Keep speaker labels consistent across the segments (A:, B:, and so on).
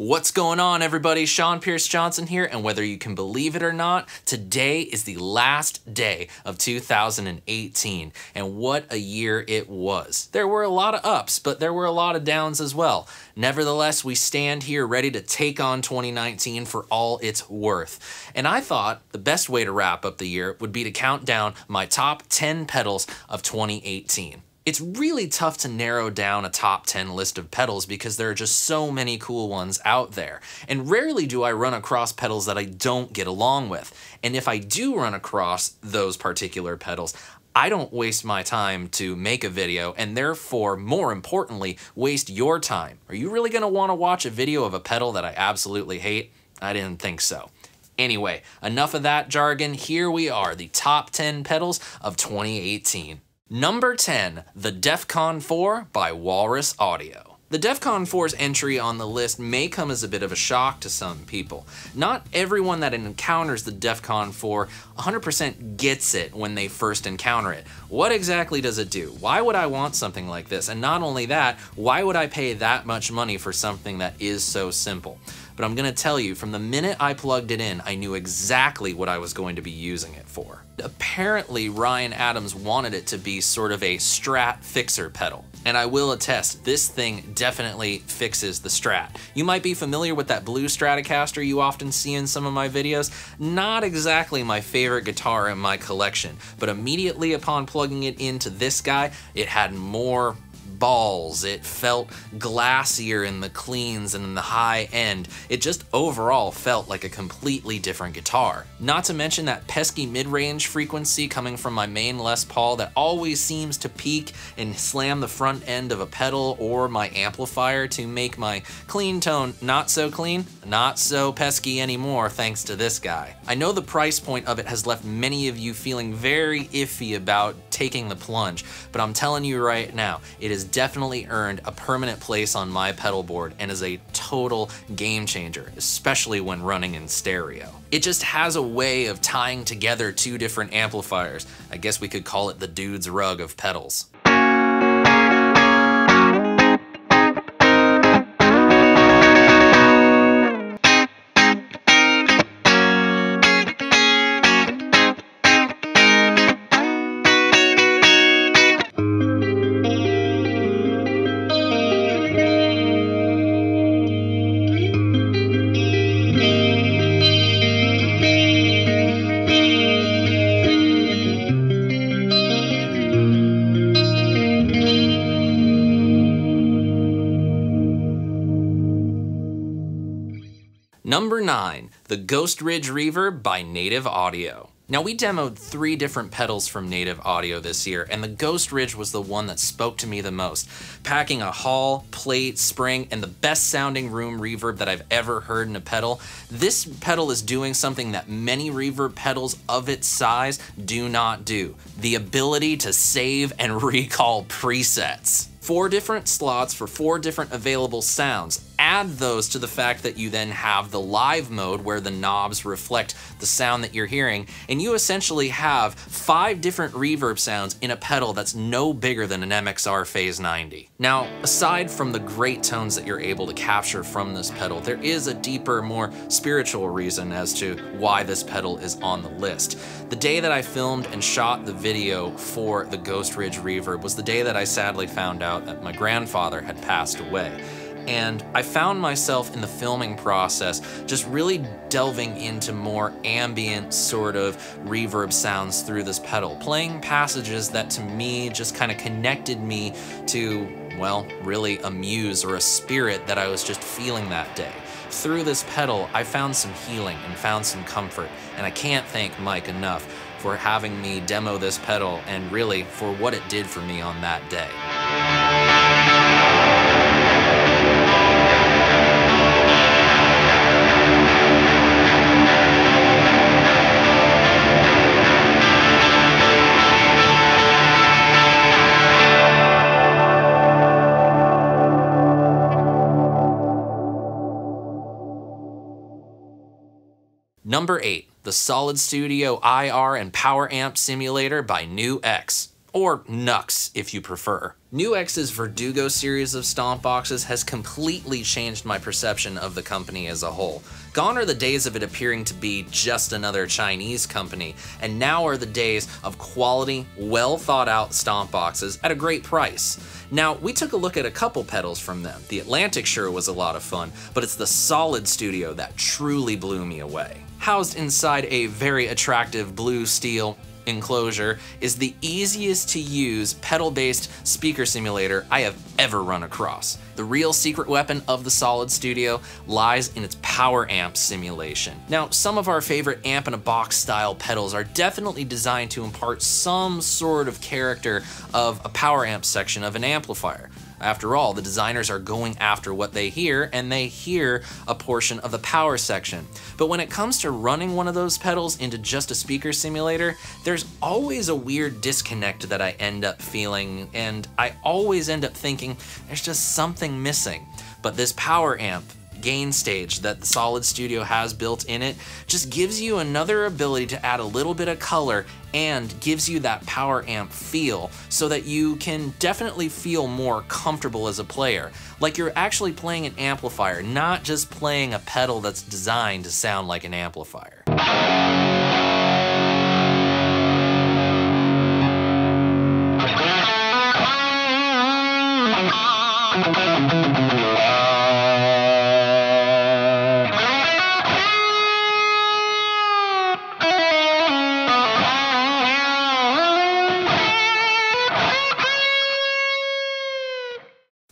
A: What's going on, everybody? SeanPierceJohnson here, and whether you can believe it or not, today is the last day of 2018, and what a year it was. There were a lot of ups, but there were a lot of downs as well. Nevertheless, we stand here ready to take on 2019 for all it's worth. And I thought the best way to wrap up the year would be to count down my top 10 pedals of 2018. It's really tough to narrow down a top 10 list of pedals because there are just so many cool ones out there. And rarely do I run across pedals that I don't get along with. And if I do run across those particular pedals, I don't waste my time to make a video, and therefore, more importantly, waste your time. Are you really going to want to watch a video of a pedal that I absolutely hate? I didn't think so. Anyway, enough of that jargon. Here we are, the top 10 pedals of 2018. Number 10, the Defcon 4 by Walrus Audio. The Defcon 4's entry on the list may come as a bit of a shock to some people. Not everyone that encounters the Defcon 4 100% gets it when they first encounter it. What exactly does it do? Why would I want something like this? And not only that, why would I pay that much money for something that is so simple? But I'm gonna tell you, from the minute I plugged it in, I knew exactly what I was going to be using it for. Apparently, Ryan Adams wanted it to be sort of a Strat fixer pedal. And I will attest, this thing definitely fixes the Strat. You might be familiar with that blue Stratocaster you often see in some of my videos. Not exactly my favorite guitar in my collection, but immediately upon plugging it into this guy, it had more balls. It felt glassier in the cleans and in the high end. It just overall felt like a completely different guitar. Not to mention that pesky mid-range frequency coming from my main Les Paul that always seems to peak and slam the front end of a pedal or my amplifier to make my clean tone not so clean, not so pesky anymore thanks to this guy. I know the price point of it has left many of you feeling very iffy about taking the plunge, but I'm telling you right now, it has definitely earned a permanent place on my pedal board and is a total game changer, especially when running in stereo. It just has a way of tying together two different amplifiers. I guess we could call it the dude's rug of pedals. Number 9, the Ghost Ridge Reverb by Native Audio. Now, we demoed 3 different pedals from Native Audio this year, and the Ghost Ridge was the one that spoke to me the most. Packing a hall, plate, spring, and the best sounding room reverb that I've ever heard in a pedal, this pedal is doing something that many reverb pedals of its size do not do. The ability to save and recall presets. 4 different slots for 4 different available sounds. Add those to the fact that you then have the live mode where the knobs reflect the sound that you're hearing, and you essentially have 5 different reverb sounds in a pedal that's no bigger than an MXR Phase 90. Now, aside from the great tones that you're able to capture from this pedal, there is a deeper, more spiritual reason as to why this pedal is on the list. The day that I filmed and shot the video for the Ghost Ridge Reverb was the day that I sadly found out that my grandfather had passed away. And I found myself in the filming process just really delving into more ambient sort of reverb sounds through this pedal, playing passages that to me just kind of connected me to, well, really a muse or a spirit that I was just feeling that day. Through this pedal, I found some healing and found some comfort, and I can't thank Mike enough for having me demo this pedal and really for what it did for me on that day. Number 8, the Solid Studio IR and Power Amp Simulator by NUX, or NUX if you prefer. NUX's Verdugo series of stomp boxes has completely changed my perception of the company as a whole. Gone are the days of it appearing to be just another Chinese company, and now are the days of quality, well thought out stomp boxes at a great price. Now, we took a look at a couple pedals from them. The Atlantic sure was a lot of fun, but it's the Solid Studio that truly blew me away. Housed inside a very attractive blue steel enclosure is the easiest to use pedal-based speaker simulator I have ever run across. The real secret weapon of the Solid Studio lies in its power amp simulation. Now, some of our favorite amp-in-a-box style pedals are definitely designed to impart some sort of character of a power amp section of an amplifier. After all, the designers are going after what they hear, and they hear a portion of the power section. But when it comes to running one of those pedals into just a speaker simulator, there's always a weird disconnect that I end up feeling, and I always end up thinking there's just something missing. But this power amp gain stage that the Solid Studio has built in it just gives you another ability to add a little bit of color and gives you that power amp feel so that you can definitely feel more comfortable as a player. Like you're actually playing an amplifier, not just playing a pedal that's designed to sound like an amplifier.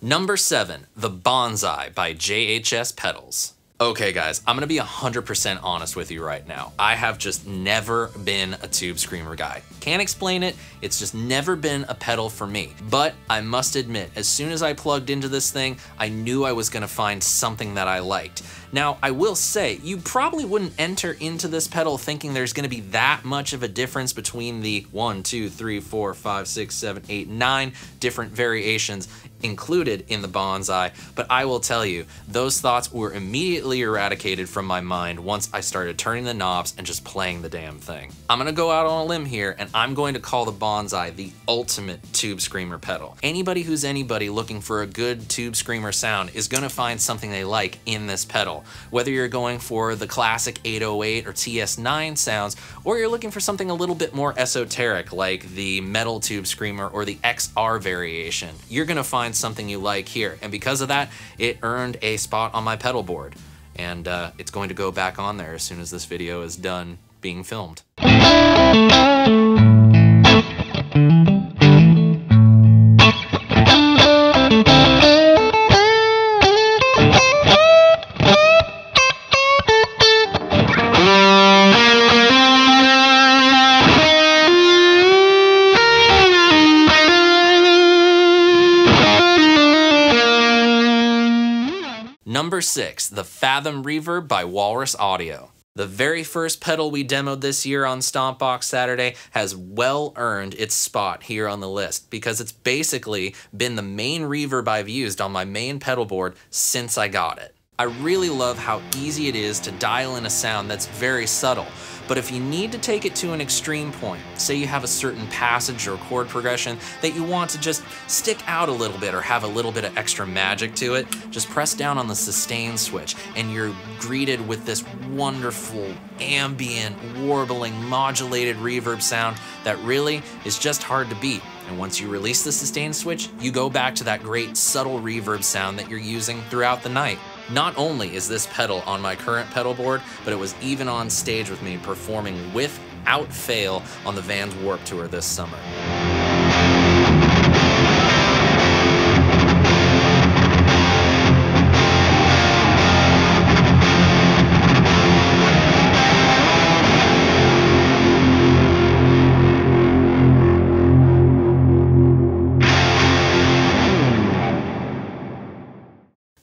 A: Number 7, the Bonsai by JHS Pedals. Okay guys, I'm gonna be 100% honest with you right now. I have just never been a tube screamer guy. Can't explain it, it's just never been a pedal for me. But I must admit, as soon as I plugged into this thing, I knew I was gonna find something that I liked. Now, I will say, you probably wouldn't enter into this pedal thinking there's gonna be that much of a difference between the 1, 2, 3, 4, 5, 6, 7, 8, 9 different variations included in the Bonsai, but I will tell you, those thoughts were immediately eradicated from my mind once I started turning the knobs and just playing the damn thing. I'm gonna go out on a limb here, and I'm going to call the Bonsai the ultimate tube screamer pedal. Anybody who's anybody looking for a good tube screamer sound is gonna find something they like in this pedal. Whether you're going for the classic 808 or TS9 sounds, or you're looking for something a little bit more esoteric like the metal tube screamer or the XR variation, you're gonna find something you like here, and because of that, it earned a spot on my pedal board, and it's going to go back on there as soon as this video is done being filmed. Number 6, the Fathom Reverb by Walrus Audio. The very first pedal we demoed this year on Stompbox Saturday has well earned its spot here on the list because it's basically been the main reverb I've used on my main pedal board since I got it. I really love how easy it is to dial in a sound that's very subtle, but if you need to take it to an extreme point, say you have a certain passage or chord progression that you want to just stick out a little bit or have a little bit of extra magic to it, just press down on the sustain switch and you're greeted with this wonderful, ambient, warbling, modulated reverb sound that really is just hard to beat. And once you release the sustain switch, you go back to that great subtle reverb sound that you're using throughout the night. Not only is this pedal on my current pedal board, but it was even on stage with me performing without fail on the Vans Warped Tour this summer.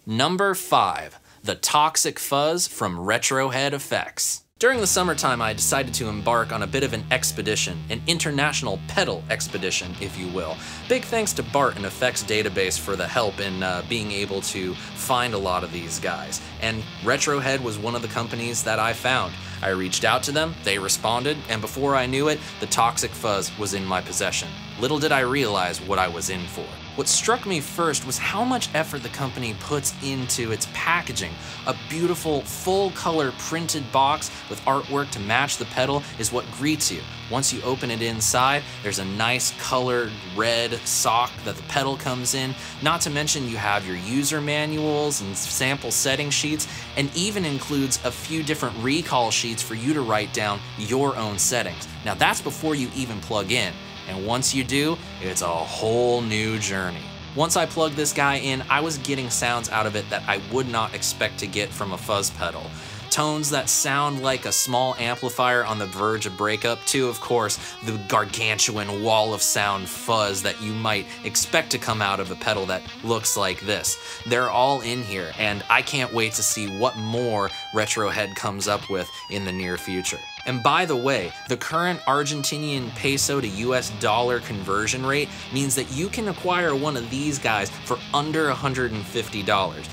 A: Number 5, the Toxic Fuzz from Retrohead FX. During the summertime, I decided to embark on a bit of an expedition, an international pedal expedition, if you will. Big thanks to Bart and FX Database for the help in being able to find a lot of these guys. And Retrohead was one of the companies that I found. I reached out to them, they responded, and before I knew it, the Toxic Fuzz was in my possession. Little did I realize what I was in for. What struck me first was how much effort the company puts into its packaging. A beautiful, full-color printed box with artwork to match the pedal is what greets you. Once you open it inside, there's a nice colored red sock that the pedal comes in. Not to mention you have your user manuals and sample setting sheets, and even includes a few different recall sheets for you to write down your own settings. Now that's before you even plug in. And once you do, it's a whole new journey. Once I plugged this guy in, I was getting sounds out of it that I would not expect to get from a fuzz pedal. Tones that sound like a small amplifier on the verge of breakup to, of course, the gargantuan wall of sound fuzz that you might expect to come out of a pedal that looks like this. They're all in here, and I can't wait to see what more Retrohead comes up with in the near future. And by the way, the current Argentinian peso to US dollar conversion rate means that you can acquire one of these guys for under $150.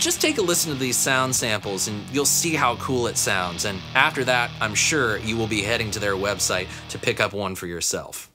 A: Just take a listen to these sound samples and you'll see how cool it sounds, and after that, I'm sure you will be heading to their website to pick up one for yourself.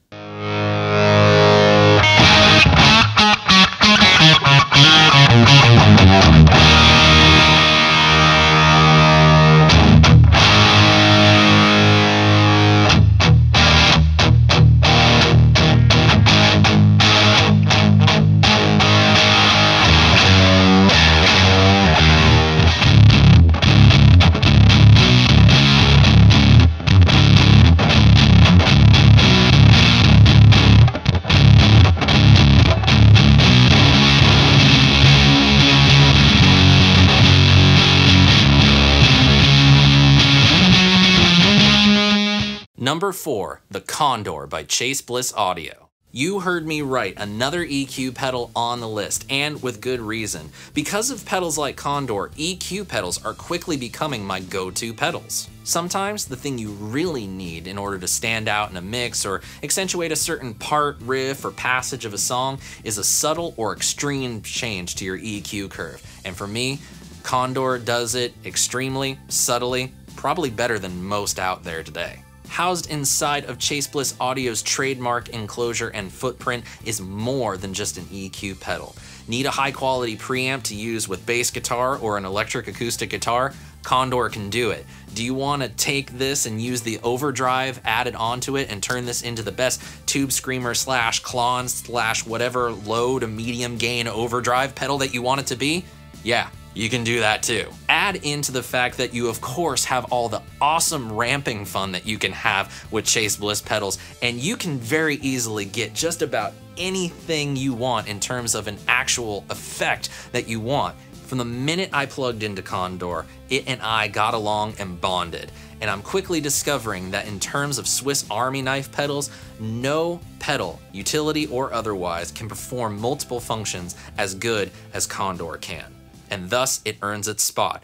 A: Number 4, the Condor by Chase Bliss Audio. You heard me right, another EQ pedal on the list, and with good reason. Because of pedals like Condor, EQ pedals are quickly becoming my go-to pedals. Sometimes the thing you really need in order to stand out in a mix or accentuate a certain part, riff, or passage of a song is a subtle or extreme change to your EQ curve. And for me, Condor does it extremely, subtly, probably better than most out there today. Housed inside of Chase Bliss Audio's trademark enclosure and footprint is more than just an EQ pedal. Need a high quality preamp to use with bass guitar or an electric acoustic guitar? Condor can do it. Do you want to take this and use the overdrive added onto it and turn this into the best tube screamer slash clon slash whatever low to medium gain overdrive pedal that you want it to be? Yeah, you can do that too. Add into the fact that you of course have all the awesome ramping fun that you can have with Chase Bliss pedals, and you can very easily get just about anything you want in terms of an actual effect that you want. From the minute I plugged into Condor, it and I got along and bonded. And I'm quickly discovering that in terms of Swiss Army knife pedals, no pedal, utility or otherwise, can perform multiple functions as good as Condor can. And thus it earns its spot.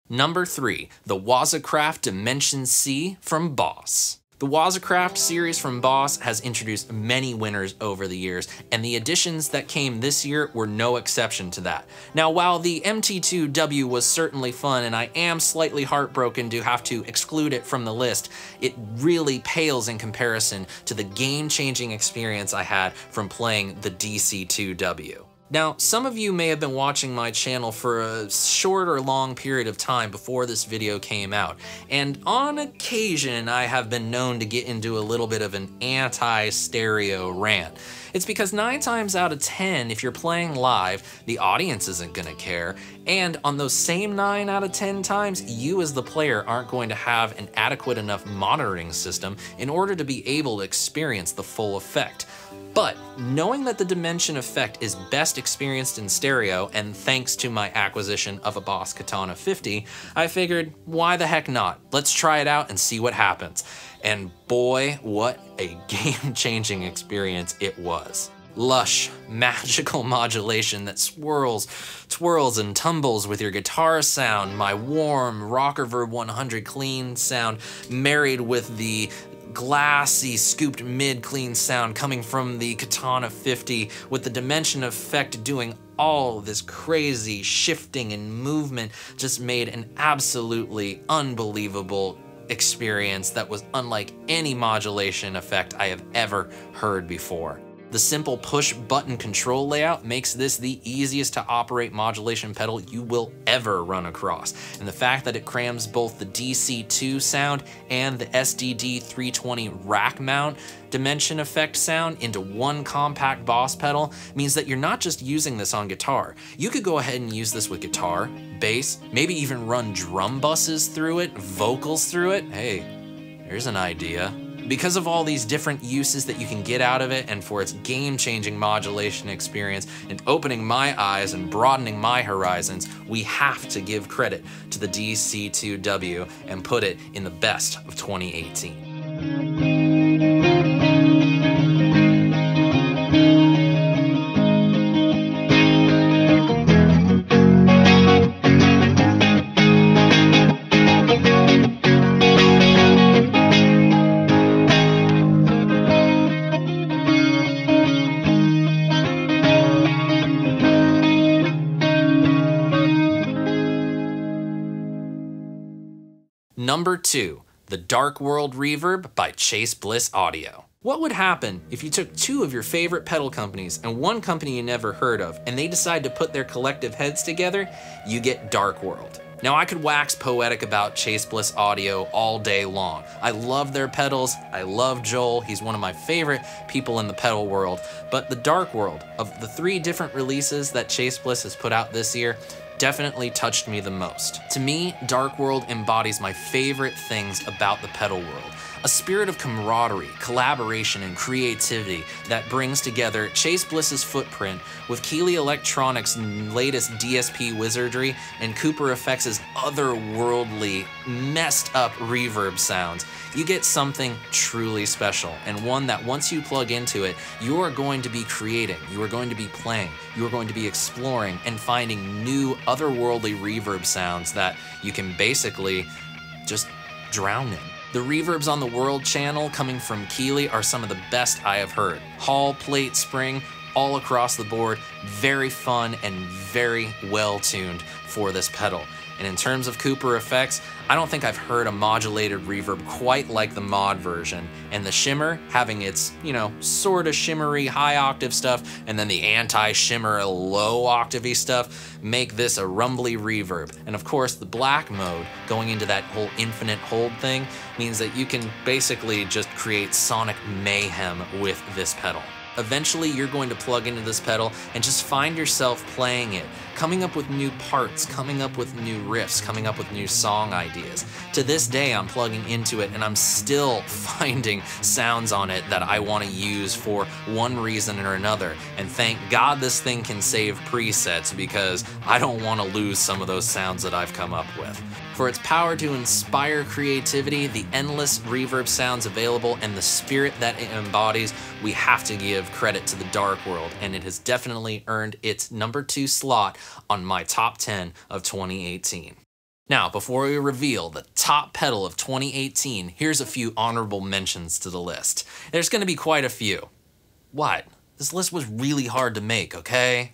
A: Number 3, the WazaCraft Dimension C from Boss. The WazaCraft series from Boss has introduced many winners over the years, and the additions that came this year were no exception to that. Now, while the MT2W was certainly fun, and I am slightly heartbroken to have to exclude it from the list, it really pales in comparison to the game-changing experience I had from playing the DC2W. Now, some of you may have been watching my channel for a short or long period of time before this video came out, and on occasion I have been known to get into a little bit of an anti-stereo rant. It's because 9 times out of 10, if you're playing live, the audience isn't gonna care, and on those same 9 out of 10 times, you as the player aren't going to have an adequate enough monitoring system in order to be able to experience the full effect. But knowing that the dimension effect is best experienced in stereo, and thanks to my acquisition of a Boss Katana 50, I figured, why the heck not? Let's try it out and see what happens. And boy, what a game-changing experience it was. Lush, magical modulation that swirls, twirls, and tumbles with your guitar sound, my warm Rockerverb 100 clean sound, married with the glassy, scooped mid clean sound coming from the Katana 50, with the dimension effect doing all this crazy shifting and movement, just made an absolutely unbelievable experience that was unlike any modulation effect I have ever heard before. The simple push button control layout makes this the easiest to operate modulation pedal you will ever run across. And the fact that it crams both the DC2 sound and the SDD 320 rack mount dimension effect sound into one compact Boss pedal means that you're not just using this on guitar. You could go ahead and use this with guitar, bass, maybe even run drum buses through it, vocals through it. Hey, there's an idea. Because of all these different uses that you can get out of it, and for its game-changing modulation experience and opening my eyes and broadening my horizons, we have to give credit to the DC2W and put it in the best of 2018. Number 2, the Dark World Reverb by Chase Bliss Audio. What would happen if you took two of your favorite pedal companies and one company you never heard of, and they decide to put their collective heads together? You get Dark World. Now, I could wax poetic about Chase Bliss Audio all day long. I love their pedals, I love Joel, he's one of my favorite people in the pedal world, but the Dark World, of the 3 different releases that Chase Bliss has put out this year, definitely touched me the most. To me, Dark World embodies my favorite things about the pedal world. A spirit of camaraderie, collaboration, and creativity that brings together Chase Bliss's footprint with Keeley Electronics' latest DSP wizardry and Cooper FX's otherworldly, messed up reverb sounds. You get something truly special, and one that once you plug into it, you are going to be creating, you are going to be playing, you are going to be exploring and finding new otherworldly reverb sounds that you can basically just drown in. The reverbs on the World channel coming from Keeley are some of the best I have heard. Hall, plate, spring, all across the board, very fun and very well tuned for this pedal. And in terms of Cooper effects, I don't think I've heard a modulated reverb quite like the mod version. And the shimmer, having its, sort of shimmery high octave stuff, and then the anti-shimmer low octavey stuff, make this a rumbly reverb. And of course, the black mode, going into that whole infinite hold thing, means that you can basically just create sonic mayhem with this pedal. Eventually, you're going to plug into this pedal and just find yourself playing it, coming up with new parts, coming up with new riffs, coming up with new song ideas. To this day, I'm plugging into it and I'm still finding sounds on it that I want to use for one reason or another. And thank God this thing can save presets, because I don't want to lose some of those sounds that I've come up with. For its power to inspire creativity, the endless reverb sounds available, and the spirit that it embodies, we have to give credit to the Dark World, and it has definitely earned its number 2 slot on my top 10 of 2018. Now, before we reveal the top pedal of 2018, here's a few honorable mentions to the list. There's going to be quite a few. What? This list was really hard to make, okay?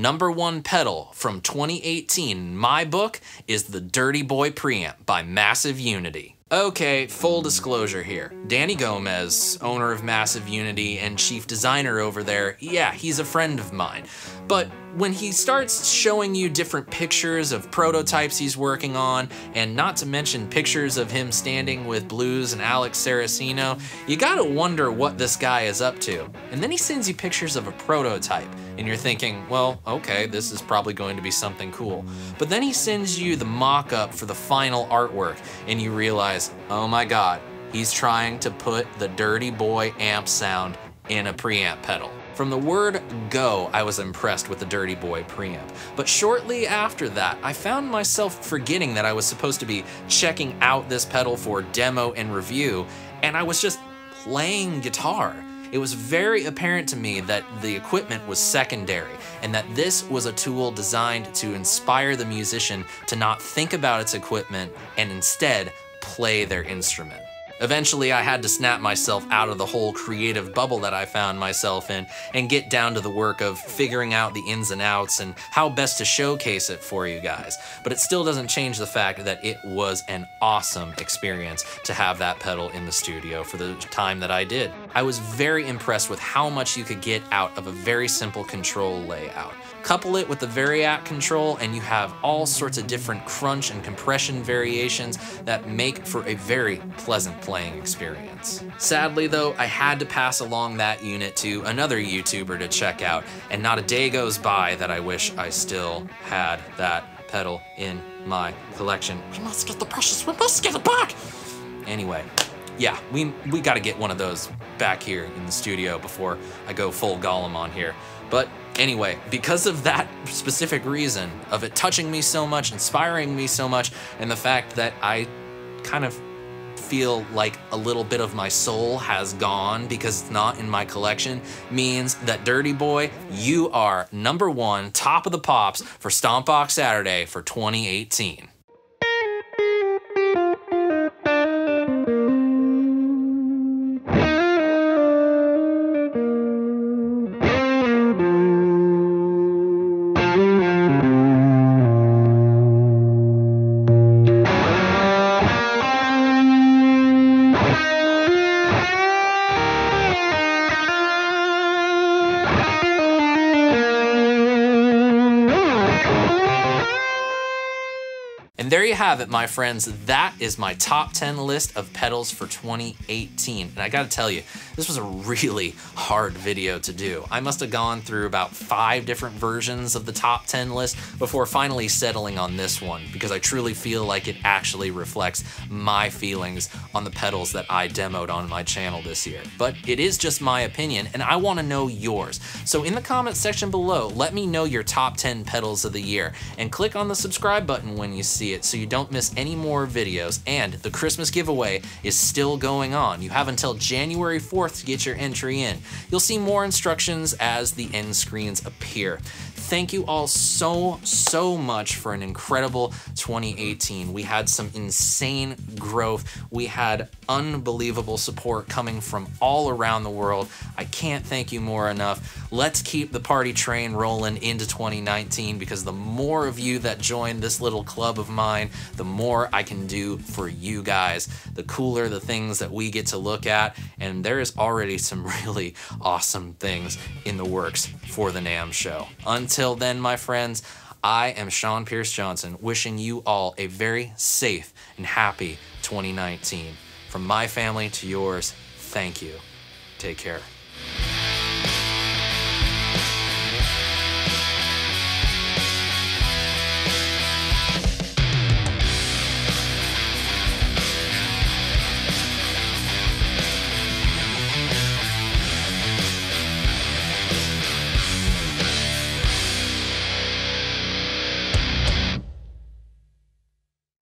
A: #1 pedal from 2018 in my book is the Dirty Boy Preamp by Massive Unity. Okay, full disclosure here. Danny Gomez, owner of Massive Unity and chief designer over there, yeah, he's a friend of mine. But when he starts showing you different pictures of prototypes he's working on, and not to mention pictures of him standing with Blues and Alex Saraceno, you gotta wonder what this guy is up to. And then he sends you pictures of a prototype, and you're thinking, well, okay, this is probably going to be something cool. But then he sends you the mock-up for the final artwork, and you realize, oh my god, he's trying to put the Dirty Boy amp sound in a preamp pedal. From the word go, I was impressed with the Dirty Boy preamp. But shortly after that, I found myself forgetting that I was supposed to be checking out this pedal for demo and review, and I was just playing guitar. It was very apparent to me that the equipment was secondary, and that this was a tool designed to inspire the musician to not think about its equipment and instead play their instrument. Eventually, I had to snap myself out of the whole creative bubble that I found myself in and get down to the work of figuring out the ins and outs and how best to showcase it for you guys. But it still doesn't change the fact that it was an awesome experience to have that pedal in the studio for the time that I did. I was very impressed with how much you could get out of a very simple control layout. Couple it with the Variac control and you have all sorts of different crunch and compression variations that make for a very pleasant playing experience. Sadly though, I had to pass along that unit to another YouTuber to check out, and not a day goes by that I wish I still had that pedal in my collection. We must get the precious, we must get it back! Anyway, yeah, we gotta get one of those back here in the studio before I go full Gollum on here. But anyway, because of that specific reason, of it touching me so much, inspiring me so much, and the fact that I kind of feel like a little bit of my soul has gone because it's not in my collection, means that Dirty Boy, you are #1 top of the pops for Stompbox Saturday for 2018. And there you have it, my friends. That is my top 10 list of pedals for 2018. And I gotta tell you, this was a really hard video to do. I must have gone through about 5 different versions of the top 10 list before finally settling on this one, because I truly feel like it actually reflects my feelings on the pedals that I demoed on my channel this year. But it is just my opinion, and I wanna know yours. So in the comment section below, let me know your top 10 pedals of the year, and click on the subscribe button when you see it so you don't miss any more videos. And the Christmas giveaway is still going on. You have until January 4th to get your entry in. You'll see more instructions as the end screens appear. Thank you all so much for an incredible 2018. We had some insane growth. We had unbelievable support coming from all around the world. I can't thank you more enough. Let's keep the party train rolling into 2019, because the more of you that join this little club of mine, the more I can do for you guys, the cooler the things that we get to look at, and there is already some really awesome things in the works for the NAMM show. Until then, my friends, I am SeanPierceJohnson, wishing you all a very safe and happy 2019. From my family to yours, thank you. Take care.